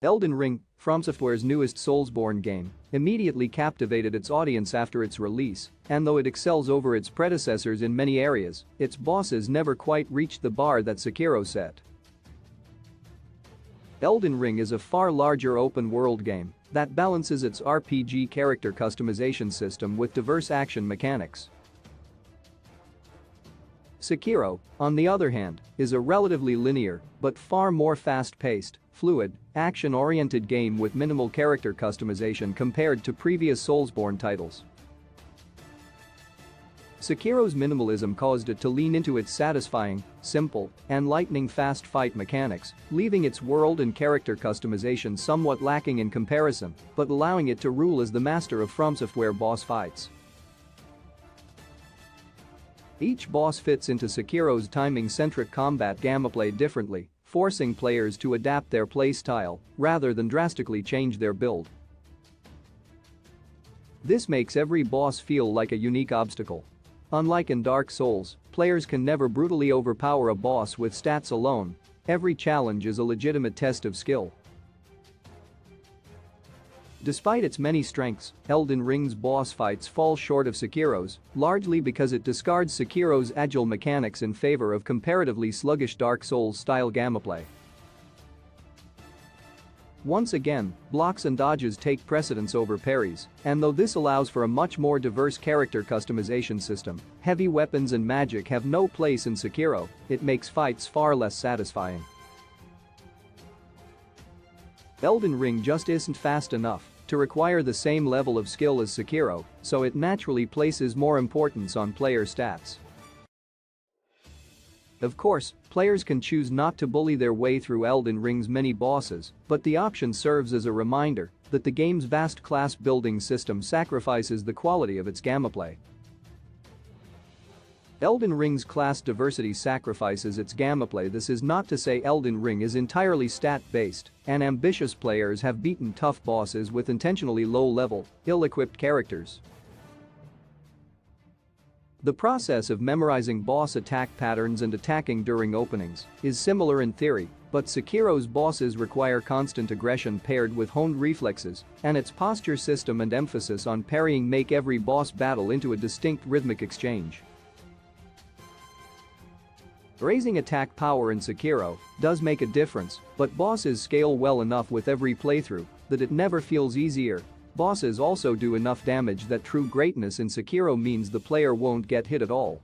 Elden Ring, FromSoftware's newest Soulsborne game, immediately captivated its audience after its release, and though it excels over its predecessors in many areas, its bosses never quite reached the bar that Sekiro set. Elden Ring is a far larger open-world game that balances its RPG character customization system with diverse action mechanics. Sekiro, on the other hand, is a relatively linear but far more fast-paced, fluid, action-oriented game with minimal character customization compared to previous Soulsborne titles. Sekiro's minimalism caused it to lean into its satisfying, simple, and lightning-fast fight mechanics, leaving its world and character customization somewhat lacking in comparison, but allowing it to rule as the master of FromSoftware boss fights. Each boss fits into Sekiro's timing-centric combat gameplay differently, forcing players to adapt their playstyle rather than drastically change their build. This makes every boss feel like a unique obstacle. Unlike in Dark Souls, players can never brutally overpower a boss with stats alone. Every challenge is a legitimate test of skill. Despite its many strengths, Elden Ring's boss fights fall short of Sekiro's, largely because it discards Sekiro's agile mechanics in favor of comparatively sluggish Dark Souls-style gameplay. Once again, blocks and dodges take precedence over parries, and though this allows for a much more diverse character customization system, heavy weapons and magic have no place in Sekiro. It makes fights far less satisfying. Elden Ring just isn't fast enough to require the same level of skill as Sekiro, so it naturally places more importance on player stats. Of course, players can choose not to bully their way through Elden Ring's many bosses, but the option serves as a reminder that the game's vast class-building system sacrifices the quality of its gameplay. Elden Ring's class diversity sacrifices its gameplay. This is not to say Elden Ring is entirely stat-based, and ambitious players have beaten tough bosses with intentionally low-level, ill-equipped characters. The process of memorizing boss attack patterns and attacking during openings is similar in theory, but Sekiro's bosses require constant aggression paired with honed reflexes, and its posture system and emphasis on parrying make every boss battle into a distinct rhythmic exchange. Raising attack power in Sekiro does make a difference, but bosses scale well enough with every playthrough that it never feels easier. Bosses also do enough damage that true greatness in Sekiro means the player won't get hit at all.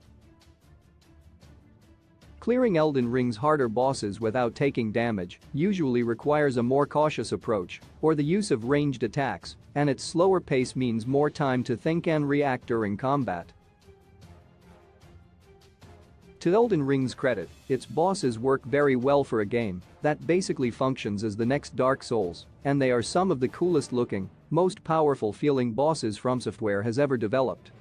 Clearing Elden Ring's harder bosses without taking damage usually requires a more cautious approach or the use of ranged attacks, and its slower pace means more time to think and react during combat. To Elden Ring's credit, its bosses work very well for a game that basically functions as the next Dark Souls, and they are some of the coolest looking, most powerful feeling bosses FromSoftware has ever developed.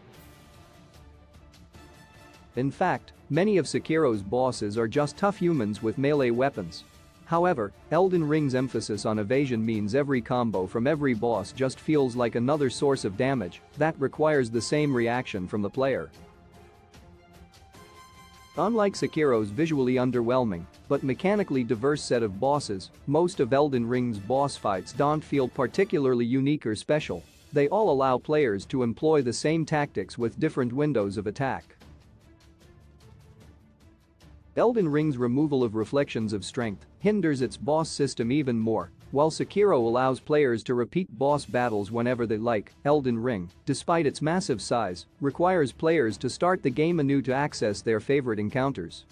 In fact, many of Sekiro's bosses are just tough humans with melee weapons. However, Elden Ring's emphasis on evasion means every combo from every boss just feels like another source of damage that requires the same reaction from the player. Unlike Sekiro's visually underwhelming but mechanically diverse set of bosses, most of Elden Ring's boss fights don't feel particularly unique or special. They all allow players to employ the same tactics with different windows of attack. Elden Ring's removal of reflections of strength hinders its boss system even more, while Sekiro allows players to repeat boss battles whenever they like. Elden Ring, despite its massive size, requires players to start the game anew to access their favorite encounters.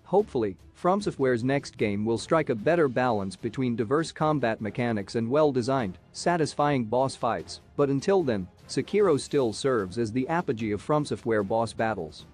Hopefully, FromSoftware's next game will strike a better balance between diverse combat mechanics and well-designed, satisfying boss fights, but until then, Sekiro still serves as the apogee of FromSoftware boss battles.